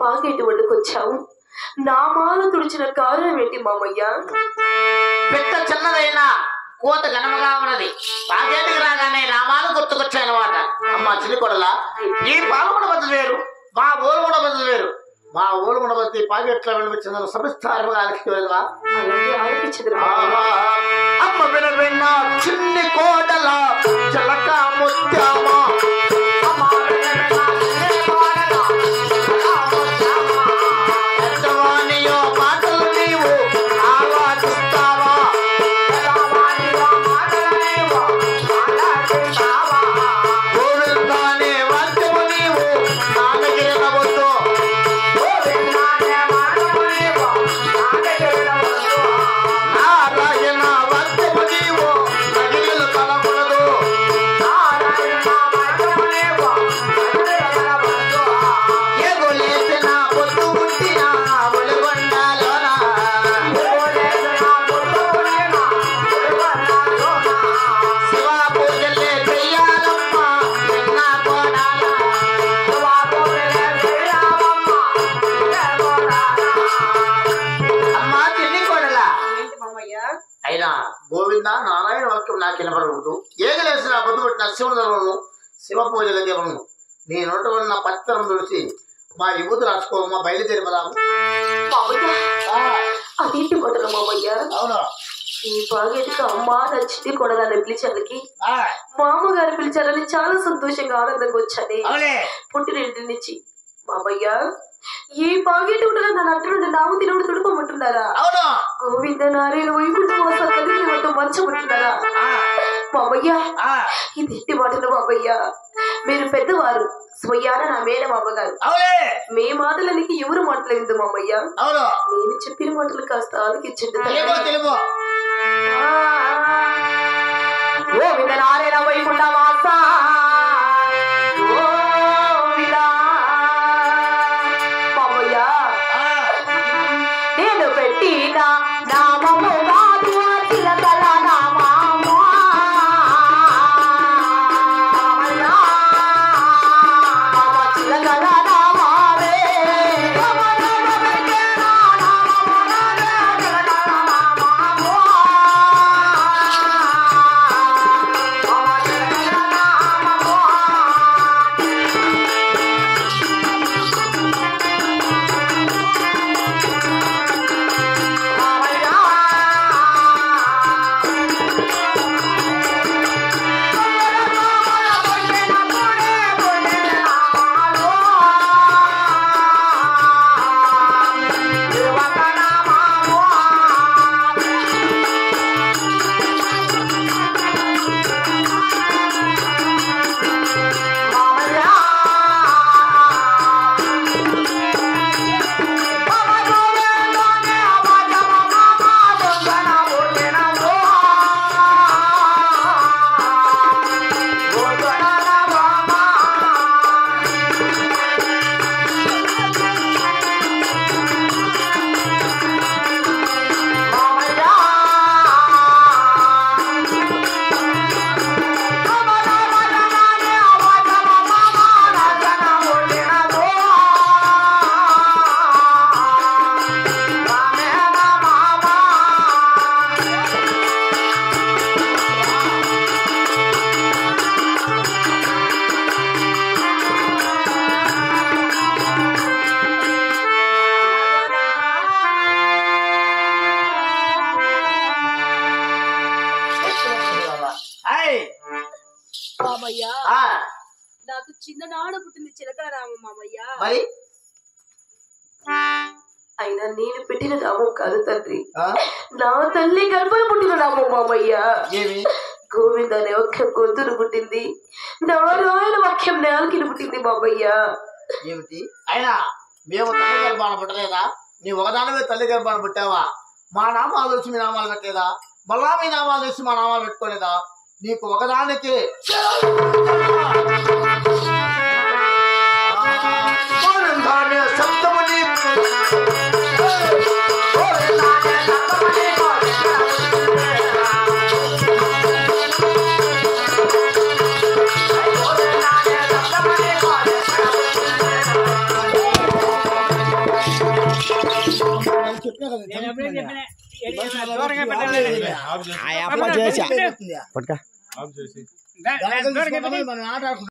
Pocket వండుకొచ్చావు. నామాలు తుడిచిన కారణం ఏంటి మామయ్య? పెద్ద చిన్నదైనా కోత ఘనముగా ఉన్నది. పాకెట్కి రాగానే నామాలు గుర్తుకొచ్చాయన్నమాట. అమ్మ చిన్నకొడలా, ఈ పాల్గొన పద్ధతి వేరు, మా ఓలుగుణ పద్ధతి వేరు. మా ఓలుగుణ పద్ధతి పాకెట్లో వినిపించిన సవిస్తారంగా ఆలకించలేదువా? అమ్మ విన చిన్ని కోడల చిలక ముత్యామా, నారాయణ వాక్యం నాకు వినపడకూడదు. ఏగలేసి నా పొద్దు పెట్టిన శివుడు శివ పూజల దేవును నీ నోట ఉన్న పత్రం తుడిచి మా యువత రాసుకోమా, బయలుదేరి పదాము. అదేంటి మొదలు మామయ్య? అవును, ఈ పాగేటికి అమ్మ నచ్చింది కొడదాన్ని పిలిచానికి, మామగారు పిలిచారని చాలా సంతోషంగా ఆనందంగా వచ్చాను పుట్టినింటి నుంచి. మామయ్య, ఈ పాగేటి ఉండగా నన్ను అట్టు నాము తినడు తుడుకోమంటున్నారా? గోవింద నారాయణ వైకుంఠం మర్చమంటున్నారా? మామయ్య, ఇదేంటి మాటలు మామయ్య? మీరు పెద్దవారు, స్వయాన నా మేన మామగారు. మీ మాటలనికి ఎవరు మాటలేదు మామయ్య. నేను చెప్పిన మాటలు కాస్త ఆలకించండి. గోవింద నారాయణ వైకుంఠ వాస మామయ్య, నేను పెట్టిన నామము కాదు చిలకల నామము. చిలకల నామావే మరి అయినా నేను పెట్టిన నామం కాదు తండ్రి, నా తల్లి గర్భం పుట్టిన నామం మామయ్య. ఏమి గోవింద అనే ఒక్క గొంతును పుట్టింది, నారాయణ వాక్యం నేలకిని పుట్టింది మామయ్య. ఏమిటి అయినా మేము తల్లి గర్భాన్ని పుట్టలేదా? నీ ఒకదానివే తల్లి గర్భాన్ని పుట్టావా? మా నామాలు వచ్చి మీ నామాలు పెట్టలేదా? మళ్ళా మీ నామాలు వచ్చి మా నామాలు పెట్టుకోలేదా? నీకు ఒకదానికి పట్టుక